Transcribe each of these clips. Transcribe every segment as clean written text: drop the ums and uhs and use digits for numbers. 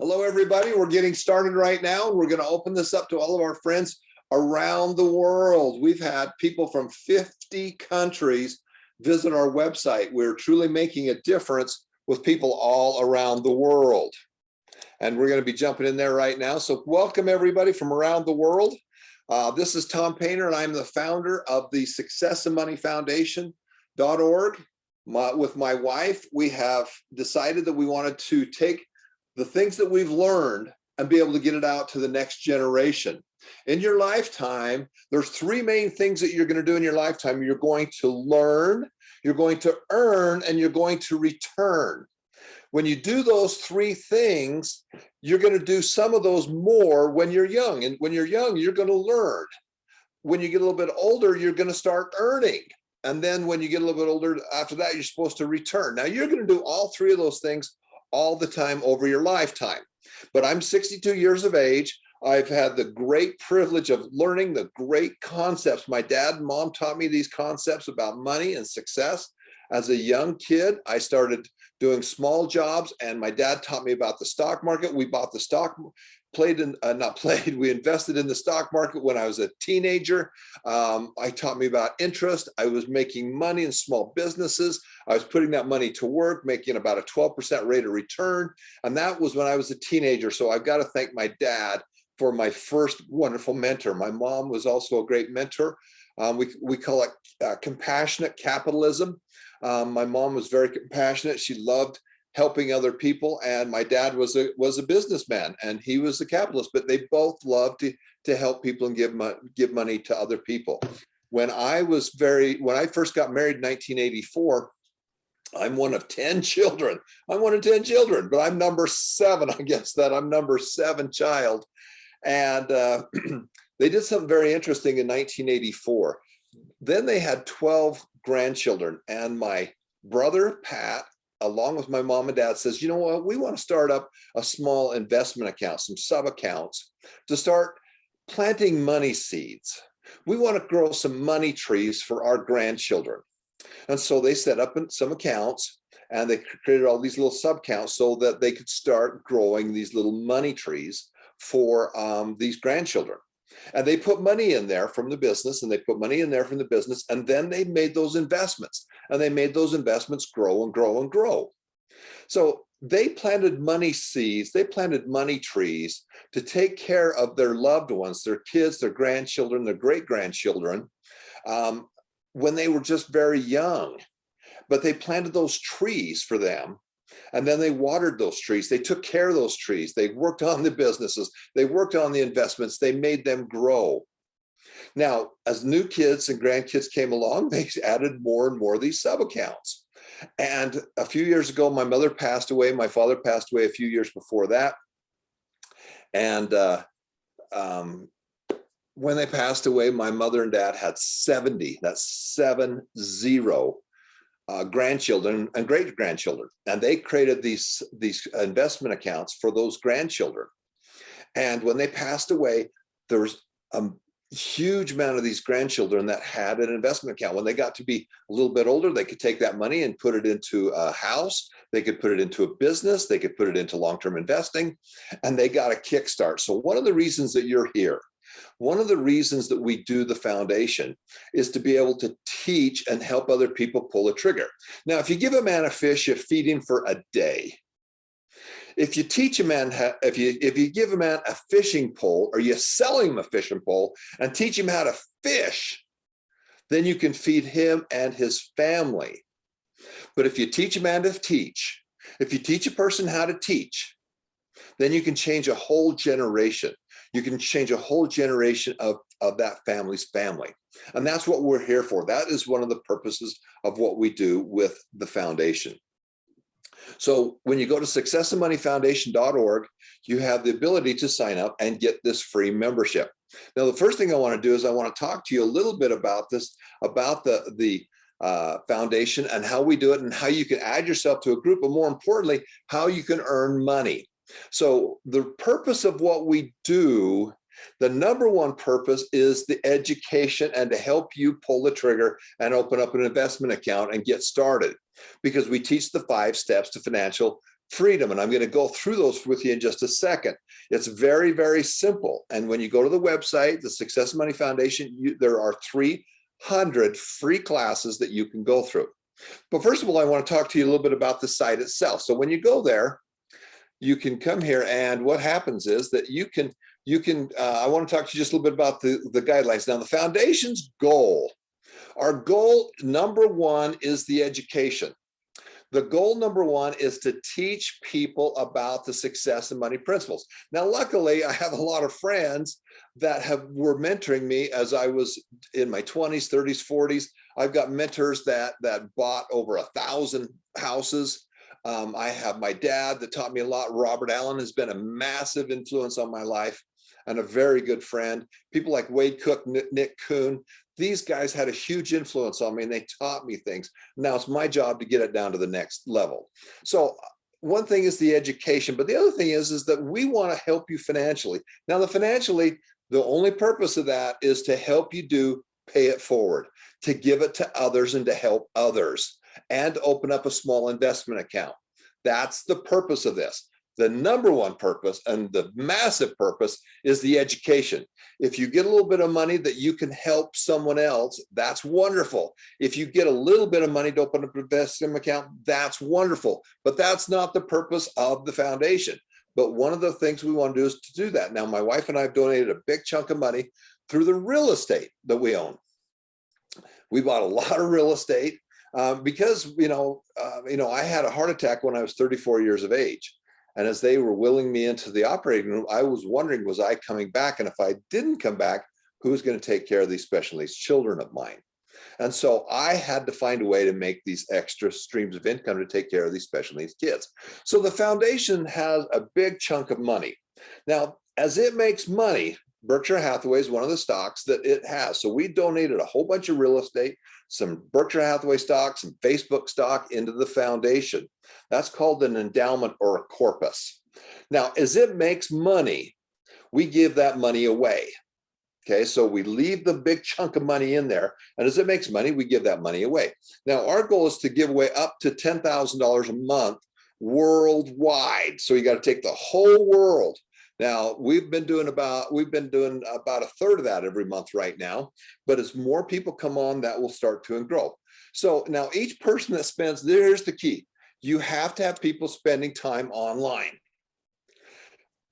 Hello, everybody. We're getting started right now. We're going to open this up to all of our friends around the world. We've had people from 50 countries visit our website. We're truly making a difference with people all around the world. And we're going to be jumping in there right now. So welcome, everybody from around the world. This is Tom Painter, and I'm the founder of the Success and Money Foundation.org. With my wife, we have decided that we wanted to take the things that we've learned and be able to get it out to the next generation. In your lifetime, there's three main things that you're going to do in your lifetime. You're going to learn, you're going to earn, and you're going to return. When you do those three things, you're going to do some of those more when you're young. And when you're young, you're going to learn. When you get a little bit older, you're going to start earning. And then when you get a little bit older, after that, you're supposed to return. Now, you're going to do all three of those things all the time over your lifetime. But I'm 62 years of age. I've had the great privilege of learning the great concepts. My dad and mom taught me these concepts about money and success. As a young kid, I started doing small jobs, and my dad taught me about the stock market. We bought the stock, we invested in the stock market when I was a teenager. I taught me about interest. I was making money in small businesses. I was putting that money to work, making about a 12% rate of return. And that was when I was a teenager. So I've got to thank my dad for my first wonderful mentor. My mom was also a great mentor. We call it compassionate capitalism. My mom was very compassionate. She loved helping other people, and my dad was a businessman, and he was a capitalist. But they both loved to help people and give money to other people. When I first got married in 1984, I'm one of 10 children. But I'm number 7. I guess that I'm number 7 child. And they did something very interesting in 1984. Then they had 12 grandchildren, and my brother, Pat, along with my mom and dad, says, you know what, we want to start up a small investment account, some sub-accounts, to start planting money seeds. We want to grow some money trees for our grandchildren. And so they set up some accounts, and they created all these little sub-accounts so that they could start growing these little money trees for these grandchildren. And they put money in there from the business, and and then they made those investments, and they made those investments grow and grow and grow. So they planted money seeds, they planted money trees to take care of their loved ones, their kids, their grandchildren, their great-grandchildren, when they were just very young. But they planted those trees for them. And then they watered those trees. They took care of those trees. They worked on the businesses. They worked on the investments. They made them grow. Now, as new kids and grandkids came along, they added more and more of these sub-accounts. And a few years ago, my mother passed away. My father passed away a few years before that. And when they passed away, my mother and dad had 70, that's 70, grandchildren and great-grandchildren, and they created these investment accounts for those grandchildren. And when they passed away, there was a huge amount of these grandchildren that had an investment account. When they got to be a little bit older, they could take that money and put it into a house. They could put it into a business. They could put it into long-term investing, and they got a kickstart. So one of the reasons that you're here, one of the reasons that we do the foundation, is to be able to teach and help other people pull a trigger. Now, if you give a man a fish, you feed him for a day. If you teach a man, if you give a man a fishing pole, or you sell him a fishing pole and teach him how to fish, then you can feed him and his family. But if you teach a man to teach, if you teach a person how to teach, then you can change a whole generation. You can change a whole generation of that family's family. And that's what we're here for. That is one of the purposes of what we do with the foundation. So when you go to successandmoneyfoundation.org, you have the ability to sign up and get this free membership. Now, the first thing I want to do is I want to talk to you a little bit about this, about the foundation and how we do it and how you can add yourself to a group, but more importantly, how you can earn money. So the purpose of what we do, the number one purpose is the education and to help you pull the trigger and open up an investment account and get started, because we teach the 5 steps to financial freedom. And I'm going to go through those with you in just a second. It's very, very simple. And when you go to the website, the Success Money Foundation, there are 300 free classes that you can go through. But first of all, I want to talk to you a little bit about the site itself. So when you go there, you can come here, and what happens is that you can I want to talk to you just a little bit about the guidelines. Now, the foundation's goal, our goal number one is the education. The goal number one is to teach people about the success and money principles. Now, luckily, I have a lot of friends that were mentoring me as I was in my 20s, 30s, 40s. I've got mentors that bought over 1,000 houses. I have my dad that taught me a lot. Robert Allen has been a massive influence on my life and a very good friend. People like Wade Cook, Nick Kuhn, these guys had a huge influence on me, and they taught me things. Now it's my job to get it down to the next level. So one thing is the education, but the other thing is that we want to help you financially. Now, the only purpose of that is to help you pay it forward, to give it to others and to help others, and open up a small investment account. That's the purpose of this. The number one purpose and the massive purpose is the education. If you get a little bit of money that you can help someone else, that's wonderful. If you get a little bit of money to open up an investment account, that's wonderful. But that's not the purpose of the foundation. But one of the things we want to do is to do that. Now, my wife and I have donated a big chunk of money through the real estate that we own. We bought a lot of real estate because, I had a heart attack when I was 34 years of age. And as they were wheeling me into the operating room, I was wondering, was I coming back? And if I didn't come back, who was going to take care of these special needs children of mine? And so I had to find a way to make these extra streams of income to take care of these special needs kids. So the foundation has a big chunk of money. Now, as it makes money, Berkshire Hathaway is one of the stocks that it has. So we donated a whole bunch of real estate, some Berkshire Hathaway stock, some Facebook stock into the foundation. That's called an endowment or a corpus. Now, as it makes money, we give that money away. Okay, so we leave the big chunk of money in there, and as it makes money, we give that money away. Now, our goal is to give away up to $10,000 a month worldwide. So you got to take the whole world. Now, we've been doing about a third of that every month right now, but as more people come on, that will start to grow. So now each person that spends, there's the key. You have to have people spending time online.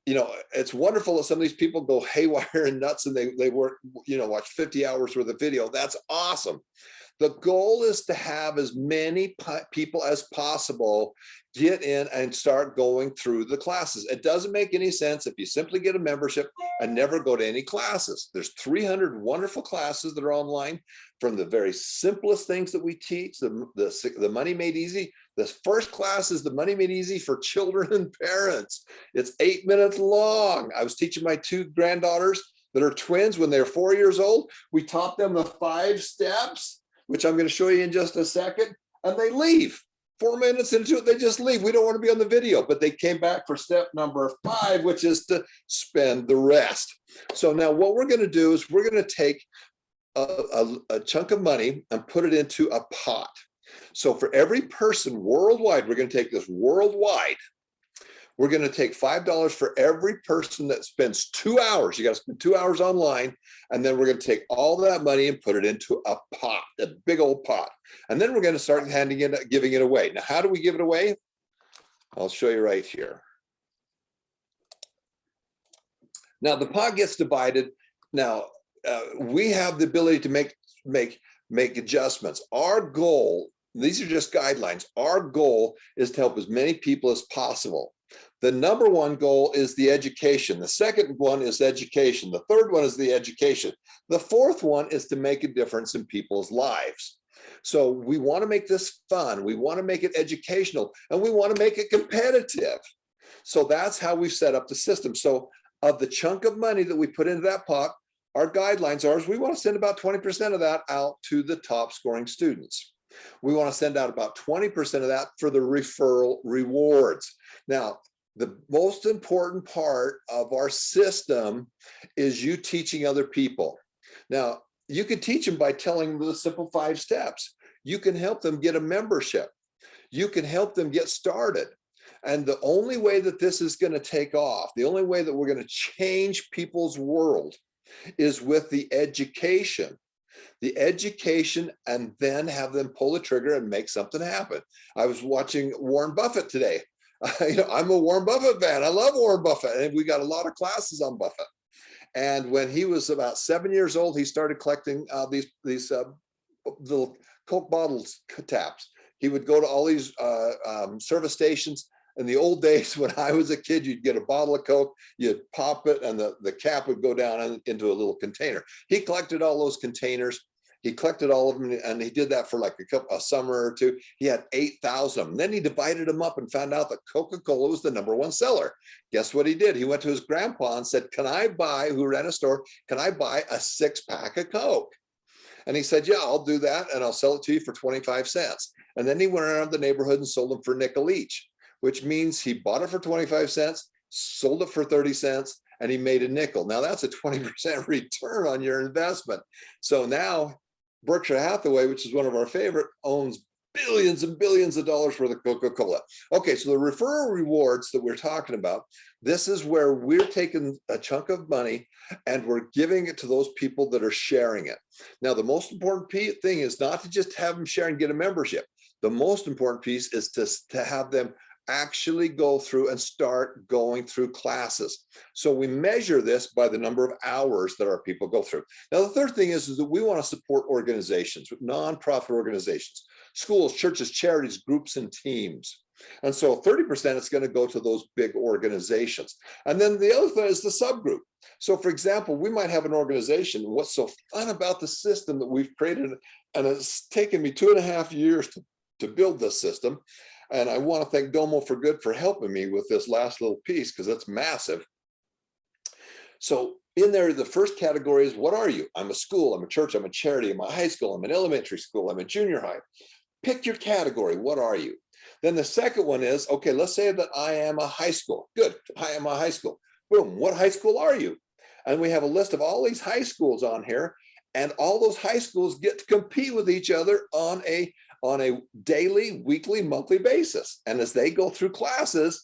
It's wonderful that some of these people go haywire and nuts and they work, watch 50 hours worth of video. That's awesome. The goal is to have as many people as possible get in and start going through the classes. It doesn't make any sense if you simply get a membership and never go to any classes. There's 300 wonderful classes that are online, from the very simplest things that we teach, the Money Made Easy. The first class is the Money Made Easy for children and parents. It's 8 minutes long. I was teaching my 2 granddaughters that are twins when they're 4 years old. We taught them the 5 steps, which I'm going to show you in just a second, and they leave. 4 minutes into it, they just leave. We don't want to be on the video, but they came back for step number 5, which is to spend the rest. So now what we're going to do is we're going to take a chunk of money and put it into a pot. So for every person worldwide, we're going to take this worldwide. We're going to take $5 for every person that spends 2 hours. You got to spend 2 hours online. And then we're going to take all that money and put it into a pot, a big old pot. And then we're going to start giving it away. Now, how do we give it away? I'll show you right here. Now, the pot gets divided. Now, we have the ability to make adjustments. Our goal, these are just guidelines. Our goal is to help as many people as possible. The number one goal is the education. The second one is education. The third one is the education. The fourth one is to make a difference in people's lives. So we want to make this fun. We want to make it educational, and we want to make it competitive. So that's how we've set up the system. So of the chunk of money that we put into that pot, our guidelines are we want to send about 20% of that out to the top scoring students. We want to send out about 20% of that for the referral rewards. Now, the most important part of our system is you teaching other people. Now, you can teach them by telling them the simple 5 steps. You can help them get a membership. You can help them get started. And the only way that this is going to take off, the only way that we're going to change people's world is with the education. The education, and then have them pull the trigger and make something happen. I was watching Warren Buffett today. I'm a Warren Buffett fan. I love Warren Buffett, and we got a lot of classes on Buffett. And when he was about 7 years old, he started collecting these little Coke bottles taps. He would go to all these service stations. In the old days, when I was a kid, you'd get a bottle of Coke, you'd pop it, and the cap would go down into a little container. He collected all those containers. He collected all of them, and he did that for like a summer or two. He had 8,000 of them. Then he divided them up and found out that Coca-Cola was the #1 seller. Guess what he did? He went to his grandpa and said, "Can I buy," who ran a store, "can I buy a 6-pack of Coke?" And he said, "Yeah, I'll do that, and I'll sell it to you for 25 cents. And then he went around the neighborhood and sold them for a nickel each, which means he bought it for 25 cents, sold it for 30 cents, and he made a nickel. Now that's a 20% return on your investment. So now Berkshire Hathaway, which is one of our favorite, owns billions and billions of dollars worth of Coca-Cola. Okay, so the referral rewards that we're talking about, this is where we're taking a chunk of money and we're giving it to those people that are sharing it. Now, the most important thing is not to just have them share and get a membership. The most important piece is to have them actually go through and start going through classes. So we measure this by the number of hours that our people go through. Now, the third thing is that we want to support organizations, nonprofit organizations, schools, churches, charities, groups, and teams. And so 30% is going to go to those big organizations. And then the other thing is the subgroup. So for example, we might have an organization. What's so fun about the system that we've created, and it's taken me 2.5 years to build this system. And I want to thank Domo for Good for helping me with this last little piece, because it's massive. So in there, the first category is, what are you? I'm a school, I'm a church, I'm a charity, I'm a high school, I'm an elementary school, I'm a junior high. Pick your category. What are you? Then the second one is, okay, let's say that I am a high school. Good, I am a high school. Boom, what high school are you? And we have a list of all these high schools on here, and all those high schools get to compete with each other on a daily, weekly, monthly basis. And as they go through classes,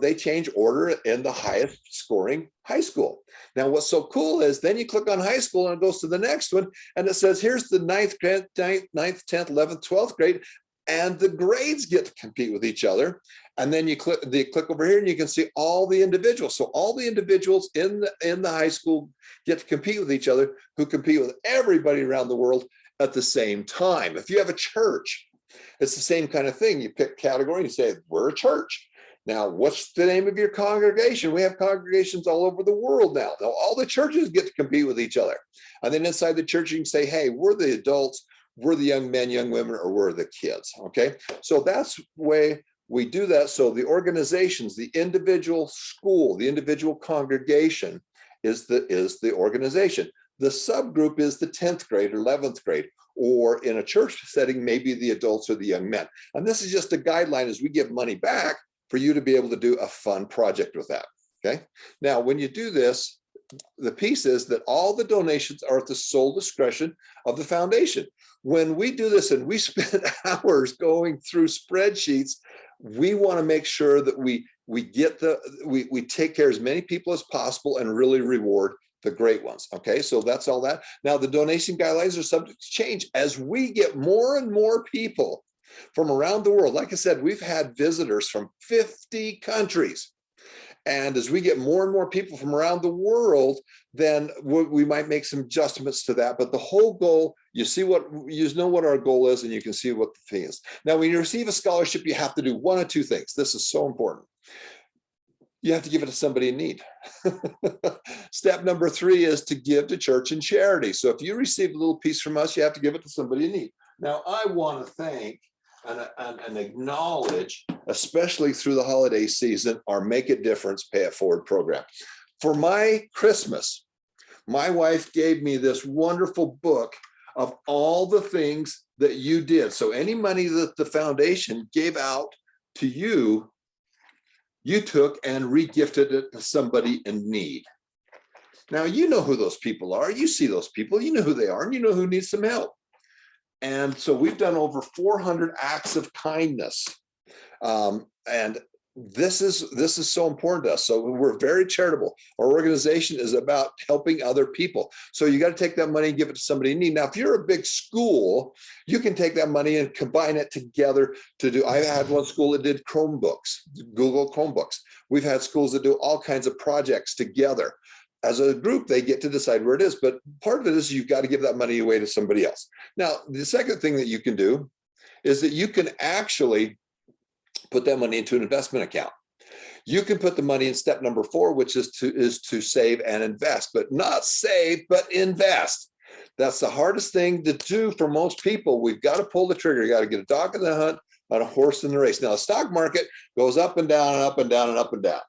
they change order in the highest scoring high school. Now, what's so cool is then you click on high school and it goes to the next one, and it says, here's the 9th, 10th, 11th, 12th grade, and the grades get to compete with each other. And then you click over here and you can see all the individuals. So all the individuals in the high school get to compete with each other, who compete with everybody around the world at the same time. If you have a church, it's the same kind of thing. You pick category and you say, we're a church. Now, what's the name of your congregation? We have congregations all over the world now. Now, all the churches get to compete with each other. And then inside the church, you can say, hey, we're the adults, we're the young men, young women, or we're the kids, okay? So that's the way we do that. So the organizations, the individual school, the individual congregation is the organization. The subgroup is the 10th grade or 11th grade, or in a church setting, maybe the adults or the young men. And this is just a guideline as we give money back for you to be able to do a fun project with that, okay? Now, when you do this, the piece is that all the donations are at the sole discretion of the foundation. When we do this and we spend hours going through spreadsheets, we want to make sure that we take care of as many people as possible and really reward the great ones. Okay, so that's all that. Now, the donation guidelines are subject to change as we get more and more people from around the world. Like I said, we've had visitors from 50 countries. And as we get more and more people from around the world, then we might make some adjustments to that. But the whole goal, you know what our goal is, and you can see what the thing is. Now, when you receive a scholarship, you have to do one of two things. This is so important. You have to give it to somebody in need. Step number 3 is to give to church and charity. So if you receive a little piece from us, you have to give it to somebody in need. Now, I want to thank and acknowledge, especially through the holiday season, our Make a Difference, Pay It Forward program. For my Christmas, my wife gave me this wonderful book of all the things that you did. So any money that the foundation gave out to you, you took and regifted it to somebody in need. Now, you know who those people are. You see those people, you know who they are, and you know who needs some help. And so we've done over 400 acts of kindness. And this is so important to us. So we're very charitable. Our organization is about helping other people. So you got to take that money and give it to somebody in need. Now, if you're a big school, you can take that money and combine it together to do. I had one school that did Chromebooks, Google Chromebooks. We've had schools that do all kinds of projects together. As a group, they get to decide where it is. But part of it is you've got to give that money away to somebody else. Now, the second thing that you can do is that you can actually put that money into an investment account. You can put the money in step number 4, which is to save and invest, but not save, but invest. That's the hardest thing to do for most people. We've got to pull the trigger. You got to get a dog in the hunt and a horse in the race. Now, the stock market goes up and down and up and down and up and down.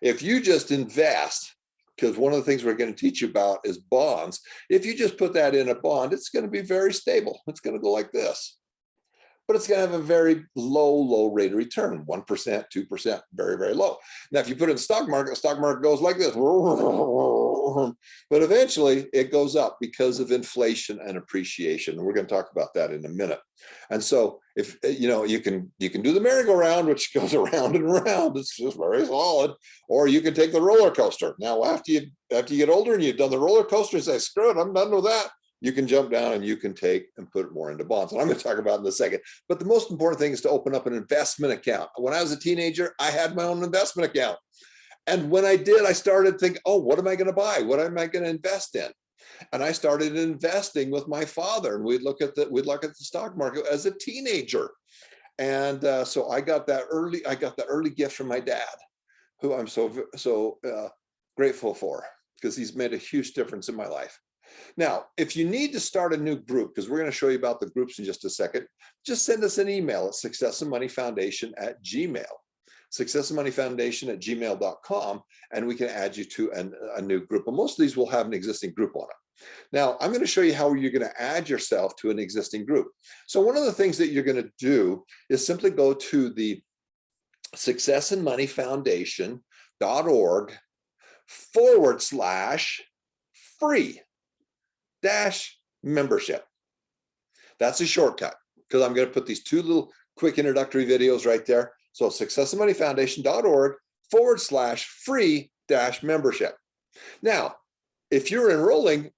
If you just invest, because one of the things we're going to teach you about is bonds. If you just put that in a bond, it's going to be very stable. It's going to go like this. But it's going to have a very low rate of return, 1%, 2%, very, very low. Now, if you put it in the stock market goes like this. But eventually it goes up because of inflation and appreciation. And we're going to talk about that in a minute. And so if you can do the merry-go-round, which goes around and around, it's just very solid, or you can take the roller coaster. Now, after you get older and you've done the roller coaster, you say, screw it, I'm done with that. You can jump down and you can take and put more into bonds. And I'm going to talk about it in a second. But the most important thing is to open up an investment account. When I was a teenager, I had my own investment account. And when I did, I started thinking, oh, what am I going to buy? What am I going to invest in? And I started investing with my father. And we'd look at the stock market as a teenager. And so I got the early gift from my dad, who I'm so grateful for, because he's made a huge difference in my life. Now, if you need to start a new group, because we're going to show you about the groups in just a second, just send us an email at successandmoneyfoundation@gmail, successandmoneyfoundation@gmail.com, and we can add you to a new group. And most of these will have an existing group on it. Now, I'm going to show you how you're going to add yourself to an existing group. So one of the things that you're going to do is simply go to the successandmoneyfoundation.org/free-membership. That's a shortcut, because I'm going to put these 2 little quick introductory videos right there. So successandmoneyfoundation.org/free-membership. Now, if you're enrolling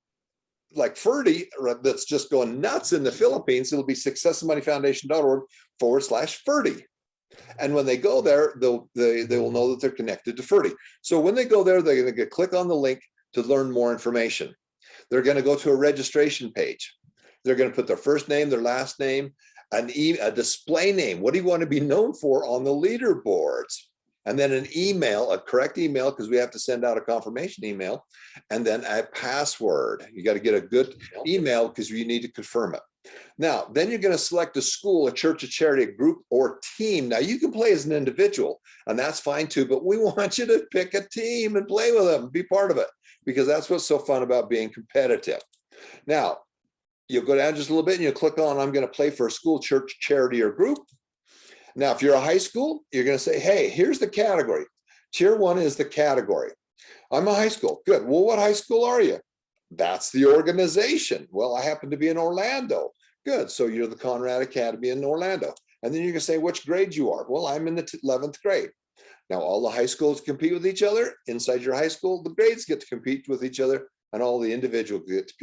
like Ferdy, that's just going nuts in the Philippines, it'll be successandmoneyfoundation.org/Ferdy. And when they go there, they will know that they're connected to Ferdy. So when they go there, they're going to click on the link to learn more information. They're going to go to a registration page. They're going to put their first name, their last name, a display name. What do you want to be known for on the leaderboards? And then an email, a correct email, because we have to send out a confirmation email, and then a password. You got to get a good email because you need to confirm it. Now, then you're going to select a school, a church, a charity, a group, or team. Now, you can play as an individual, and that's fine too, but we want you to pick a team and play with them, be part of it, because that's what's so fun about being competitive. Now, you'll go down just a little bit and you'll click on, I'm going to play for a school, church, charity, or group. Now, if you're a high school, you're going to say, hey, here's the category. Tier 1 is the category. I'm a high school. Good. Well, what high school are you? That's the organization. Well, I happen to be in Orlando. Good. So you're the Conrad Academy in Orlando. And then you're going to say which grade you are. Well, I'm in the 11th grade. Now, all the high schools compete with each other. Inside your high school, the grades get to compete with each other, and all the individuals get to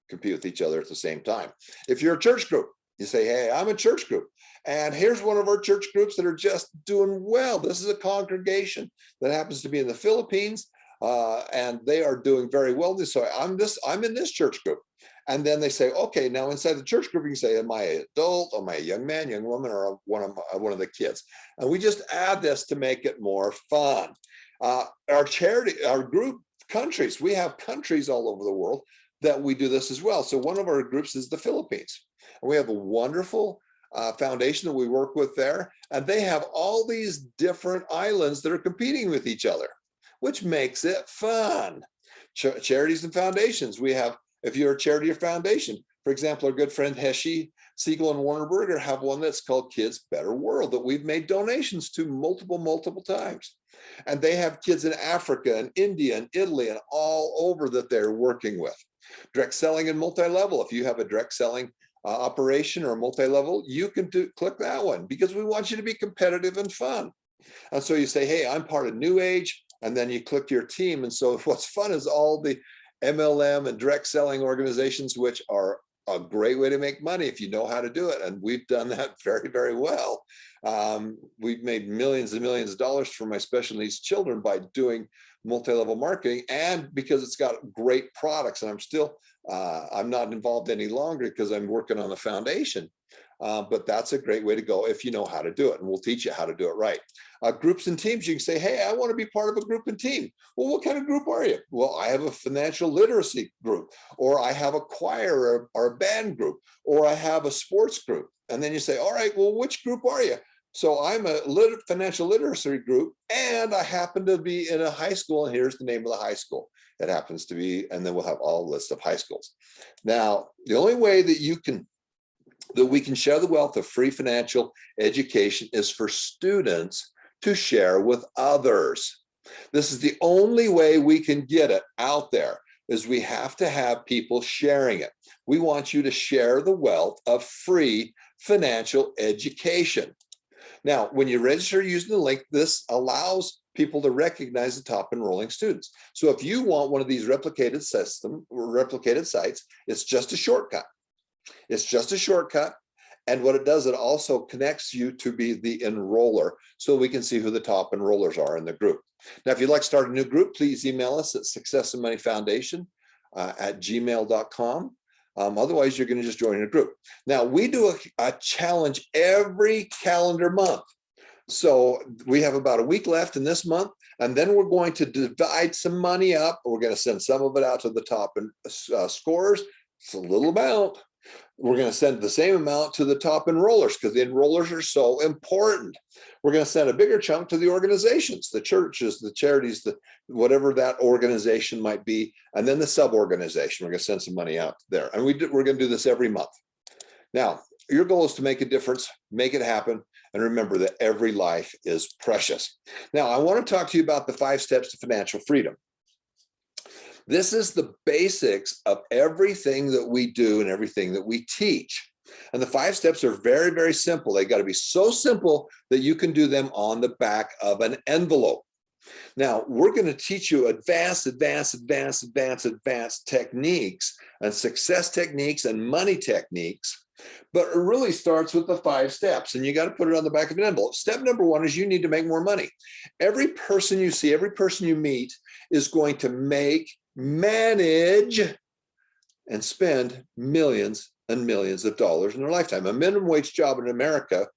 compete with each other at the same time. If you're a church group, you say, hey, I'm a church group. And here's one of our church groups that are just doing well. This is a congregation that happens to be in the Philippines, and they are doing very well. So I'm in this church group. And then they say, okay, now inside the church group, you can say, am I an adult? Am I a young man, young woman, or one of the kids? And we just add this to make it more fun. Our charity, our group countries, we have countries all over the world that we do this as well. So one of our groups is the Philippines. And we have a wonderful foundation that we work with there. And they have all these different islands that are competing with each other, which makes it fun. Charities and foundations. We have, if you're a charity or foundation, for example, our good friend Heshi, Siegel, and Warner Berger have one that's called Kids Better World that we've made donations to multiple times. And they have kids in Africa and India and Italy and all over that they're working with. Direct selling and multi-level. If you have a direct selling operation or a multi-level, you can click that one, because we want you to be competitive and fun. And so you say, hey, I'm part of New Age, and then you click your team. And so what's fun is all the MLM and direct selling organizations, which are a great way to make money if you know how to do it. And we've done that very, very well. We've made millions and millions of dollars for my special needs children by doing multi-level marketing, and because it's got great products. And I'm not involved any longer because I'm working on the foundation. But that's a great way to go if you know how to do it, and we'll teach you how to do it right. Groups and teams, you can say, hey, I want to be part of a group and team. Well, what kind of group are you? Well, I have a financial literacy group, or I have a choir or a band group, or I have a sports group. And then you say, all right, well, which group are you? So I'm a financial literacy group, and I happen to be in a high school, and here's the name of the high school. It happens to be, and then we'll have all list of high schools. Now, the only way that we can share the wealth of free financial education is for students to share with others. This is the only way we can get it out there, is we have to have people sharing it. We want you to share the wealth of free financial education. Now, when you register using the link, this allows people to recognize the top enrolling students. So if you want one of these replicated sites, it's just a shortcut. It's just a shortcut. And what it does, it also connects you to be the enroller, so we can see who the top enrollers are in the group. Now, if you'd like to start a new group, please email us at successandmoneyfoundation@gmail.com. Otherwise, you're going to just join a group. Now, we do a challenge every calendar month. So we have about a week left in this month, and then we're going to divide some money up. We're going to send some of it out to the top scorers. It's a little amount. We're going to send the same amount to the top enrollers, because the enrollers are so important. We're going to send a bigger chunk to the organizations, the churches, the charities, whatever that organization might be, and then the sub-organization. We're going to send some money out there. And we're going to do this every month. Now, your goal is to make a difference, make it happen, and remember that every life is precious. Now, I want to talk to you about the 5 steps to financial freedom. This is the basics of everything that we do and everything that we teach. And the 5 steps are very, very simple. They got to be so simple that you can do them on the back of an envelope. Now, we're going to teach you advanced techniques and success techniques and money techniques. But it really starts with the 5 steps, and you got to put it on the back of an envelope. Step number 1 is you need to make more money. Every person you see, every person you meet is going to manage and spend millions and millions of dollars in their lifetime. A minimum wage job in America,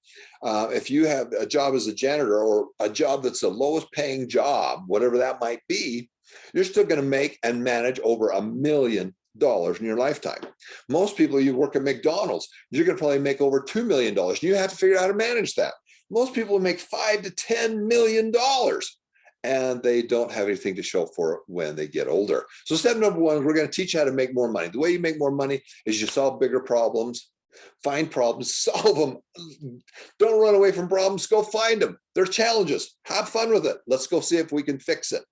if you have a job as a janitor, or a job that's the lowest paying job, whatever that might be, you're still going to make and manage over $1 million in your lifetime. Most people, you work at McDonald's, you're going to probably make over $2 million. And you have to figure out how to manage that. Most people make $5 to $10 million, and they don't have anything to show for it when they get older. So step number 1, we're going to teach you how to make more money. The way you make more money is you solve bigger problems, find problems, solve them. Don't run away from problems, go find them. They're challenges, have fun with it. Let's go see if we can fix it,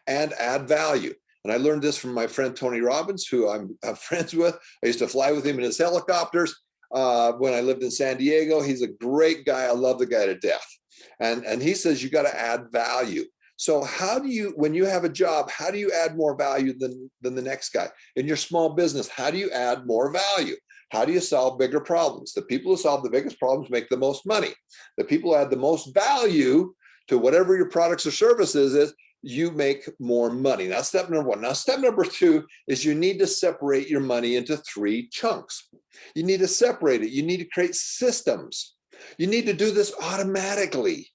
and add value. And I learned this from my friend, Tony Robbins, who I'm friends with. I used to fly with him in his helicopters when I lived in San Diego. He's a great guy. I love the guy to death. And he says, you got to add value. So how do you, when you have a job, how do you add more value than the next guy? In your small business, how do you add more value? How do you solve bigger problems? The people who solve the biggest problems make the most money. The people who add the most value to whatever your products or services is, you make more money. That's step number 1. Now, step number 2 is you need to separate your money into 3 chunks. You need to separate it. You need to create systems. You need to do this automatically,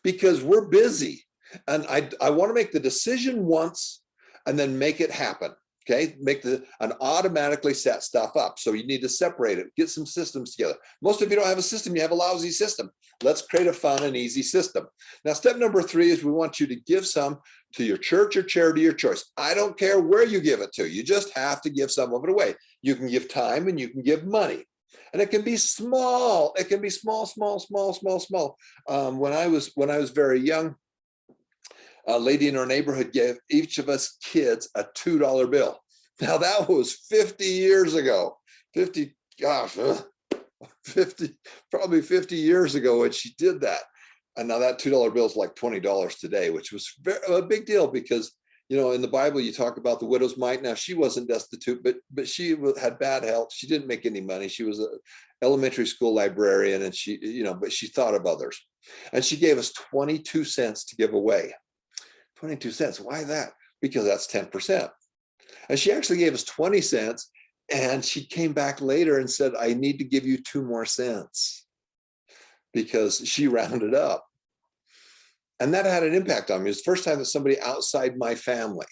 because we're busy. And I want to make the decision once and then make it happen. Okay, and automatically set stuff up. So you need to separate it, get some systems together. Most of you don't have a system, you have a lousy system. Let's create a fun and easy system. Now, step number 3 is we want you to give some to your church or charity, your choice. I don't care where you give it to, you just have to give some of it away. You can give time and you can give money. And it can be small. It can be small. When I was very young, a lady in our neighborhood gave each of us kids a $2 bill. Now that was 50 years ago, probably 50 years ago when she did that. And now that $2 bill is like $20 today, which was a big deal because, you know, in the Bible, you talk about the widow's mite. Now, she wasn't destitute, but she had bad health. She didn't make any money. She was an elementary school librarian, and she, you know, but she thought of others. And she gave us 22 cents to give away. 22 cents. Why that? Because that's 10%. And she actually gave us 20 cents. And she came back later and said, I need to give you 2 more cents, because she rounded up. And that had an impact on me. It was the first time that somebody outside my family.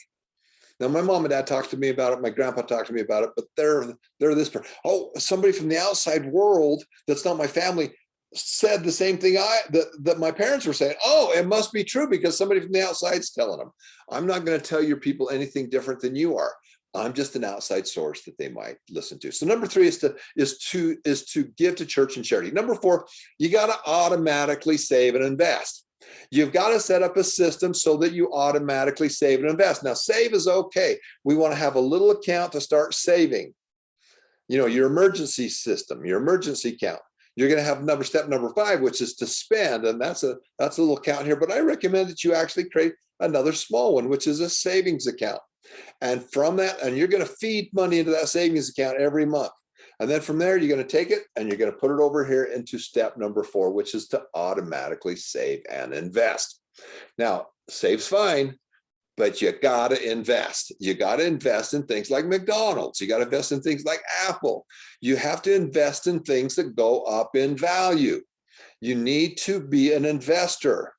Now, my mom and dad talked to me about it. My grandpa talked to me about it, but they're this person. Oh, somebody from the outside world that's not my family said the same thing that my parents were saying. Oh, it must be true because somebody from the outside's telling them. I'm not going to tell your people anything different than you are. I'm just an outside source that they might listen to. So number 3 is to give to church and charity. Number 4, you got to automatically save and invest. You've got to set up a system so that you automatically save and invest. Now, save is okay. We want to have a little account to start saving. You know, your emergency system, your emergency account. You're going to have step number 5, which is to spend, and that's a little account here. But I recommend that you actually create another small one, which is a savings account. And from that, and you're going to feed money into that savings account every month. And then from there, you're going to take it and you're going to put it over here into step number 4, which is to automatically save and invest. Now, save's fine, but you got to invest. You got to invest in things like McDonald's. You got to invest in things like Apple. You have to invest in things that go up in value. You need to be an investor.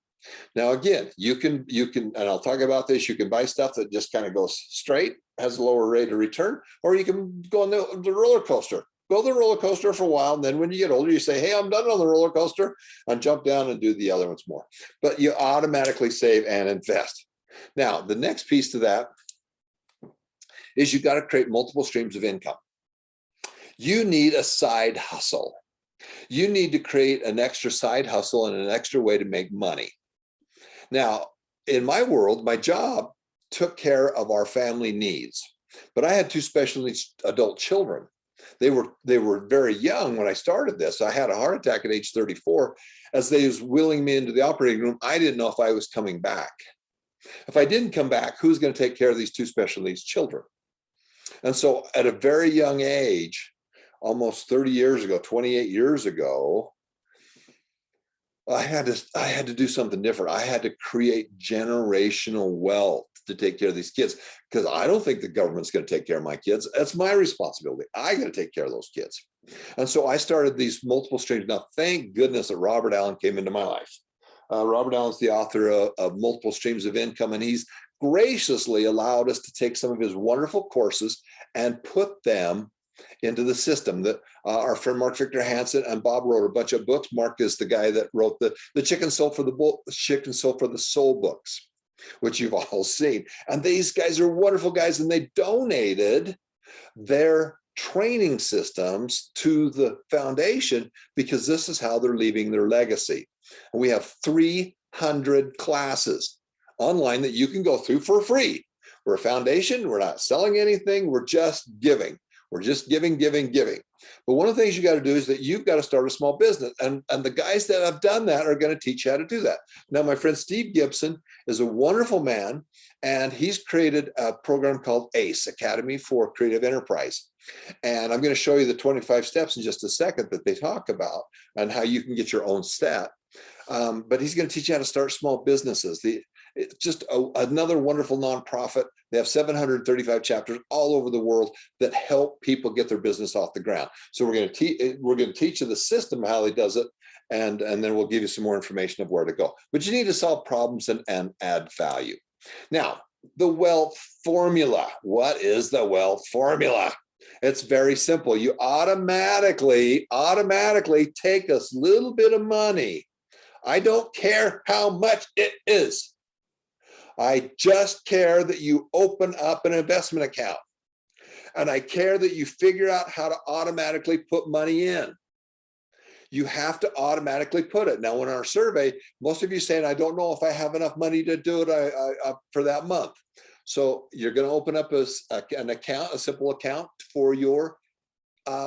Now, again, you can, and I'll talk about this, you can buy stuff that just kind of goes straight, has a lower rate of return, or you can go on the roller coaster. Go the roller coaster for a while, and then when you get older, you say, hey, I'm done on the roller coaster, and jump down and do the other ones more. But you automatically save and invest. Now, the next piece to that is you got to create multiple streams of income. You need a side hustle. You need to create an extra side hustle and an extra way to make money. Now, in my world, my job took care of our family needs, but I had 2 special needs adult children. They were very young when I started this. I had a heart attack at age 34. As they was wheeling me into the operating room, I didn't know if I was coming back. If I didn't come back, who's going to take care of these 2 special needs children? And so at a very young age, almost 30 years ago, 28 years ago, I had to do something different. I had to create generational wealth to take care of these kids, because I don't think the government's going to take care of my kids. That's my responsibility. I got to take care of those kids. And so I started these multiple streams. Now, thank goodness that Robert Allen came into my life. Robert Allen's the author of Multiple Streams of Income, and he's graciously allowed us to take some of his wonderful courses and put them into the system. That our friend Mark Victor Hansen and Bob wrote a bunch of books. Mark is the guy that wrote the Chicken Soul for the Soul books, which you've all seen. And these guys are wonderful guys, and they donated their training systems to the foundation because this is how they're leaving their legacy. And we have 300 classes online that you can go through for free. We're a foundation. We're not selling anything. We're just giving. We're just giving. But one of the things you got to do is that you've got to start a small business. And the guys that have done that are going to teach you how to do that. Now, my friend Steve Gibson is a wonderful man, and he's created a program called ACE, Academy for Creative Enterprise. And I'm going to show you the 25 steps in just a second that they talk about and how you can get your own set. But he's going to teach you how to start small businesses. It's just another wonderful nonprofit. They have 735 chapters all over the world that help people get their business off the ground. So we're going to teach you the system, how he does it, and then we'll give you some more information of where to go. But you need to solve problems and add value. Now, the wealth formula. What is the wealth formula? It's very simple. You automatically take a little bit of money. I don't care how much it is. I just care that you open up an investment account. And I care that you figure out how to automatically put money in. You have to automatically put it. Now, in our survey, most of you saying, I don't know if I have enough money to do it for that month. So you're going to open up an account, a simple account for your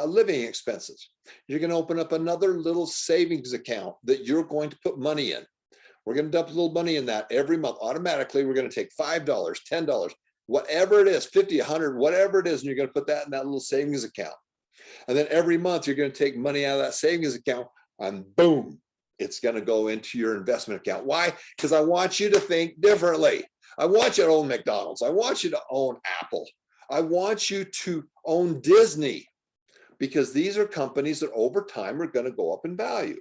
living expenses. You're going to open up another little savings account that you're going to put money in. We're going to dump a little money in that every month. Automatically, we're going to take $5, $10, whatever it is, 50, 100, whatever it is, and you're going to put that in that little savings account. And then every month, you're going to take money out of that savings account, and boom, it's going to go into your investment account. Why? Because I want you to think differently. I want you to own McDonald's. I want you to own Apple. I want you to own Disney, because these are companies that over time are going to go up in value.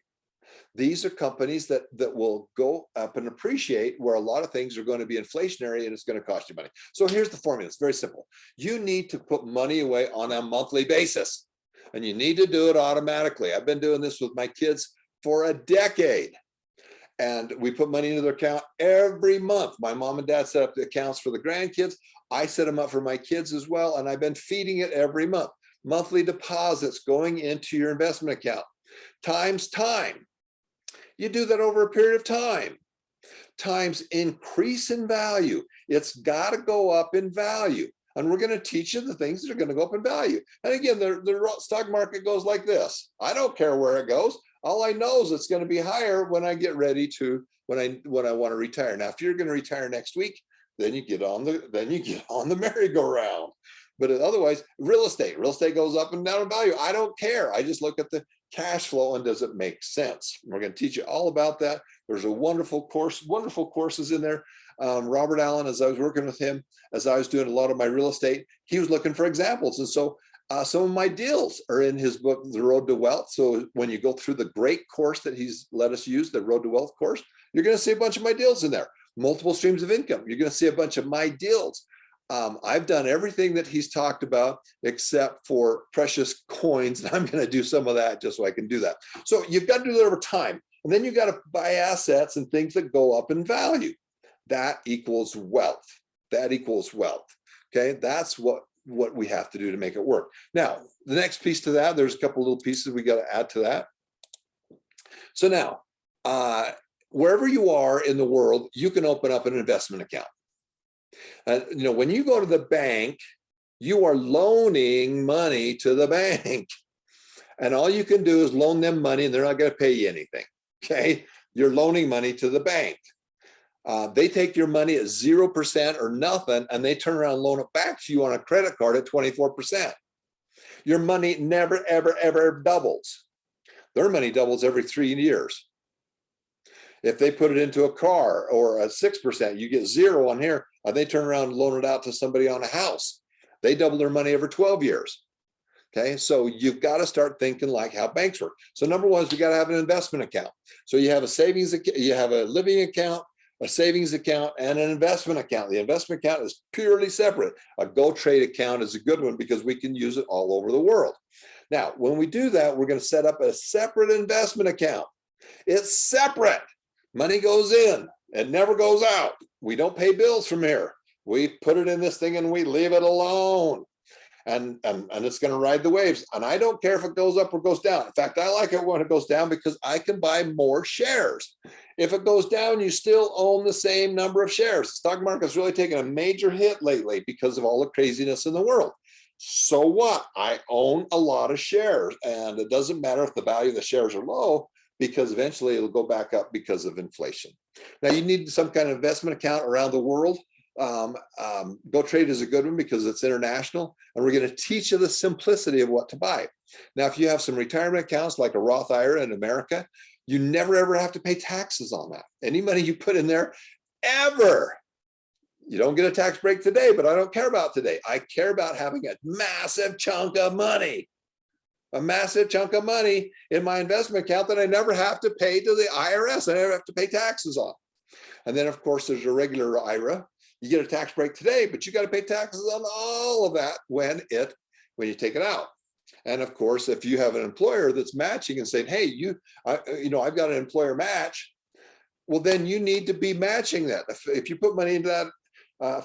These are companies that will go up and appreciate, where a lot of things are going to be inflationary and it's going to cost you money. So here's the formula. It's very simple. You need to put money away on a monthly basis, and you need to do it automatically. I've been doing this with my kids for a decade, and we put money into their account every month. My mom and dad set up the accounts for the grandkids. I set them up for my kids as well, and I've been feeding it every month. Monthly deposits going into your investment account times time. You do that over a period of time, times increase in value. It's got to go up in value. And we're going to teach you the things that are going to go up in value. And again, the stock market goes like this. I don't care where it goes. All I know is it's going to be higher when I get ready to, when I want to retire. Now, if you're going to retire next week, then you get on the merry-go-round. But otherwise, real estate goes up and down in value. I don't care. I just look at the cash flow and does it make sense? We're going to teach you all about that. There's a wonderful courses in there. Robert Allen, as I was working with him, as I was doing a lot of my real estate, he was looking for examples. And so some of my deals are in his book, The Road to Wealth. So when you go through the great course that he's let us use, the Road to Wealth course, you're going to see a bunch of my deals in there. Multiple streams of income. You're going to see a bunch of my deals. I've done everything that he's talked about except for precious coins. And I'm going to do some of that just so I can do that. So you've got to do that over time. And then you've got to buy assets and things that go up in value. That equals wealth. That equals wealth. Okay, that's what we have to do to make it work. Now, the next piece to that, there's a couple little pieces we got to add to that. So now, wherever you are in the world, you can open up an investment account. When you go to the bank, you are loaning money to the bank, and all you can do is loan them money, and they're not going to pay you anything. Okay, you're loaning money to the bank. They take your money at 0% or nothing, and they turn around and loan it back to you on a credit card at 24%. Your money never, ever, ever doubles. Their money doubles every 3 years. If they put it into a car or a 6%, you get 0 on here, and they turn around and loan it out to somebody on a house. They double their money every 12 years. Okay, so you've got to start thinking like how banks work. So number one is we got to have an investment account. So you have a savings account, you have a living account, a savings account, and an investment account. The investment account is purely separate. A Go Trade account is a good one because we can use it all over the world. Now, when we do that, we're going to set up a separate investment account. It's separate. Money goes in, it never goes out. We don't pay bills from here. We put it in this thing and we leave it alone. And it's going to ride the waves. And I don't care if it goes up or goes down. In fact, I like it when it goes down because I can buy more shares. If it goes down, you still own the same number of shares. The stock market's really taken a major hit lately because of all the craziness in the world. So what? I own a lot of shares, and it doesn't matter if the value of the shares are low, because eventually it'll go back up because of inflation. Now, you need some kind of investment account around the world. Go Trade is a good one because it's international, and we're going to teach you the simplicity of what to buy. Now, if you have some retirement accounts like a Roth IRA in America, you never ever have to pay taxes on that. Any money you put in there, ever. You don't get a tax break today, but I don't care about today. I care about having a massive chunk of money. A massive chunk of money in my investment account that I never have to pay to the IRS. I never have to pay taxes on. And then, of course, there's a regular IRA. You get a tax break today, but you got to pay taxes on all of that when you take it out. And of course, if you have an employer that's matching and saying, "Hey, I've got an employer match," well, then you need to be matching that. If you put money into that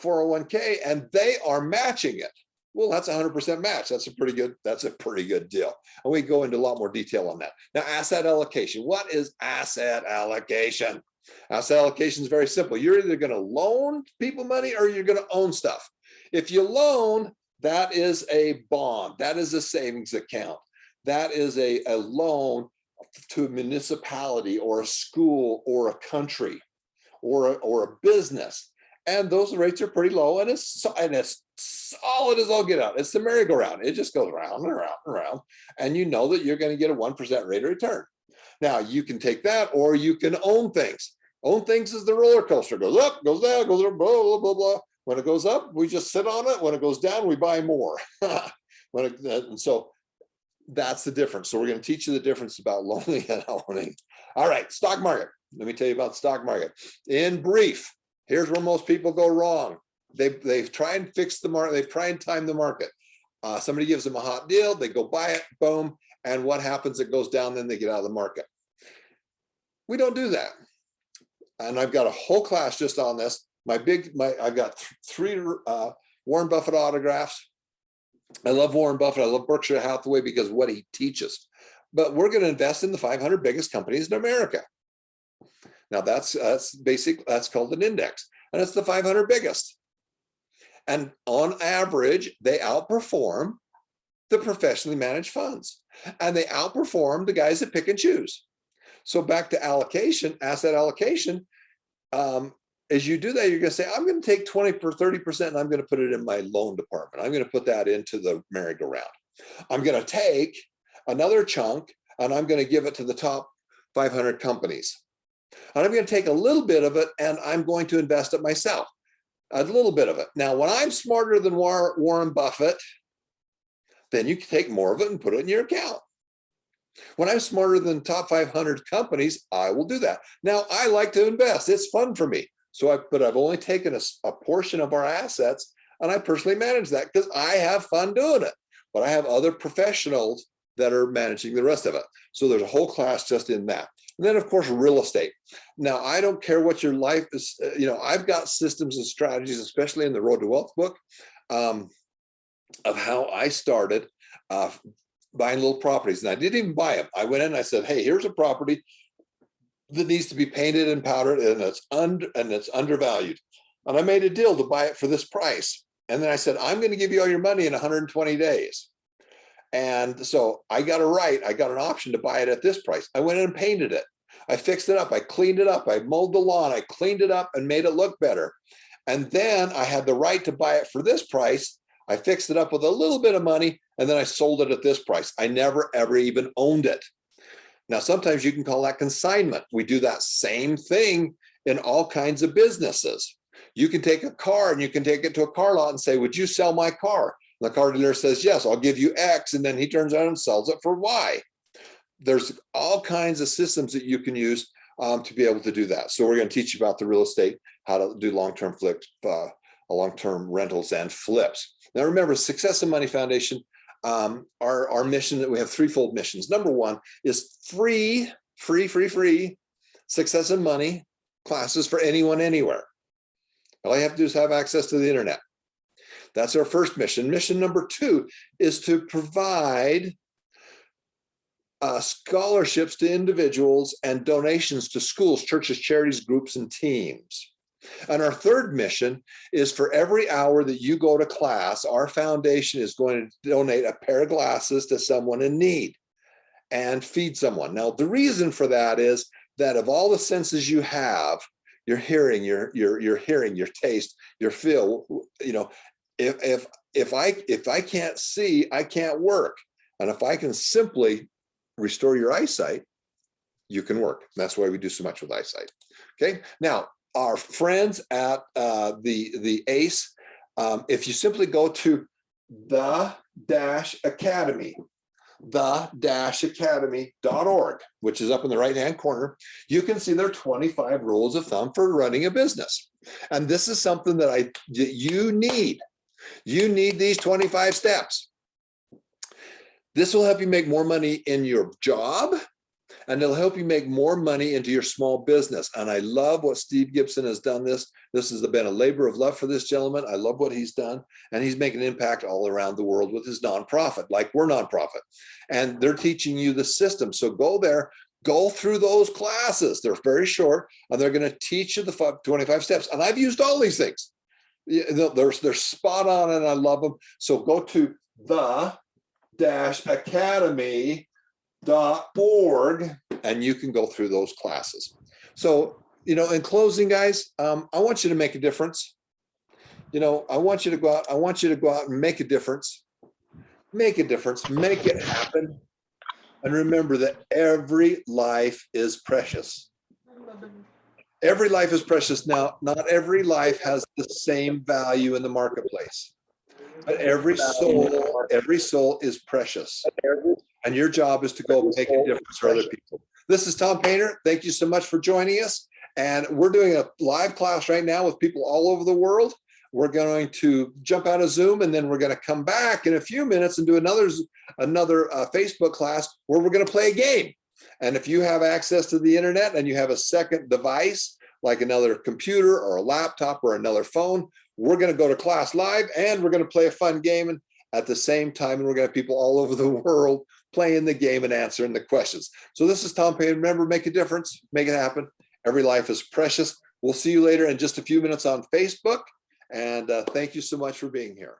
401k and they are matching it, well, that's 100% match. That's a pretty good deal. And we go into a lot more detail on that. Now, asset allocation. What is asset allocation? Asset allocation is very simple. You're either going to loan people money or you're going to own stuff. If you loan, that is a bond. That is a savings account. That is a loan to a municipality or a school or a country. or a business. And those rates are pretty low, and it's solid as all get out. It's the merry-go-round. It just goes round and around and around, and you know that you're going to get a 1% rate of return. Now, you can take that, or you can own things. Own things is the roller coaster. Goes up, goes down, goes up, blah, blah, blah, blah. When it goes up, we just sit on it. When it goes down, we buy more. And so that's the difference. So we're going to teach you the difference about loaning and owning. All right, stock market. Let me tell you about the stock market. In brief, here's where most people go wrong. They've tried and fix the market. They've tried and time the market. Somebody gives them a hot deal. They go buy it, boom. And what happens? It goes down, then they get out of the market. We don't do that. And I've got a whole class just on this. I've got 3 Warren Buffett autographs. I love Warren Buffett. I love Berkshire Hathaway because of what he teaches. But we're going to invest in the 500 biggest companies in America. Now that's called an index, and it's the 500 biggest. And on average, they outperform the professionally managed funds, and they outperform the guys that pick and choose. So back to allocation, asset allocation. As you do that, you're going to say, I'm going to take 20 or 30%, and I'm going to put it in my loan department. I'm going to put that into the merry-go-round. I'm going to take another chunk, and I'm going to give it to the top 500 companies. And I'm going to take a little bit of it, and I'm going to invest it myself. A little bit of it. Now, when I'm smarter than Warren Buffett, then you can take more of it and put it in your account. When I'm smarter than top 500 companies, I will do that. Now, I like to invest. It's fun for me. But I've only taken a portion of our assets, and I personally manage that because I have fun doing it. But I have other professionals that are managing the rest of it. So there's a whole class just in that. And then, of course, real estate. Now, I don't care what your life is. I've got systems and strategies, especially in the Road to Wealth book, of how I started buying little properties. And I didn't even buy them. I went in and I said, hey, here's a property that needs to be painted and powdered, and it's undervalued. And I made a deal to buy it for this price. And then I said, I'm going to give you all your money in 120 days. And so I got an option to buy it at this price. I went in and painted it. I fixed it up. I cleaned it up. I mowed the lawn. I cleaned it up and made it look better. And then I had the right to buy it for this price. I fixed it up with a little bit of money, and then I sold it at this price. I never, ever even owned it. Now, sometimes you can call that consignment. We do that same thing in all kinds of businesses. You can take a car and you can take it to a car lot and say, would you sell my car? And the car dealer says, yes, I'll give you X. And then he turns around and sells it for Y. There's all kinds of systems that you can use to be able to do that. So we're going to teach you about the real estate, how to do long-term flips, long-term rentals and flips. Now, remember, Success and Money Foundation, our mission, that we have threefold missions. Number one is free Success and Money classes for anyone, anywhere. All you have to do is have access to the internet. That's our first mission. Mission number two is to provide scholarships to individuals and donations to schools, churches, charities, groups, and teams. And our third mission is for every hour that you go to class, our foundation is going to donate a pair of glasses to someone in need and feed someone. Now, the reason for that is that of all the senses you have, your hearing, your taste, your feel, if I can't see, I can't work. And if I can simply restore your eyesight, you can work. That's why we do so much with eyesight. Okay. Now, our friends at the ACE, if you simply go to the-academy.org, which is up in the right-hand corner, you can see there are 25 rules of thumb for running a business. And this is something that you need. You need these 25 steps. This will help you make more money in your job, and it'll help you make more money into your small business. And I love what Steve Gibson has done this. This has been a labor of love for this gentleman. I love what he's done. And he's making an impact all around the world with his nonprofit, like we're nonprofit. And they're teaching you the system. So go there, go through those classes. They're very short, and they're going to teach you the 25 steps. And I've used all these things. They're spot on, and I love them. So go to the-academy.org, and you can go through those classes. So In closing, guys, I want you to make a difference. I want you to go out. I want you to go out and make a difference. Make a difference. Make it happen. And remember that every life is precious. Every life is precious. Now, not every life has the same value in the marketplace, but every soul is precious. And your job is to go make a difference for other people. This is Tom Painter. Thank you so much for joining us. And we're doing a live class right now with people all over the world. We're going to jump out of Zoom, and then we're going to come back in a few minutes and do another Facebook class where we're going to play a game. And if you have access to the internet and you have a second device, like another computer or a laptop or another phone, we're going to go to class live and we're going to play a fun game. And at the same time, we're going to have people all over the world playing the game and answering the questions. So this is Tom Payne. Remember, make a difference, make it happen. Every life is precious. We'll see you later in just a few minutes on Facebook. And thank you so much for being here.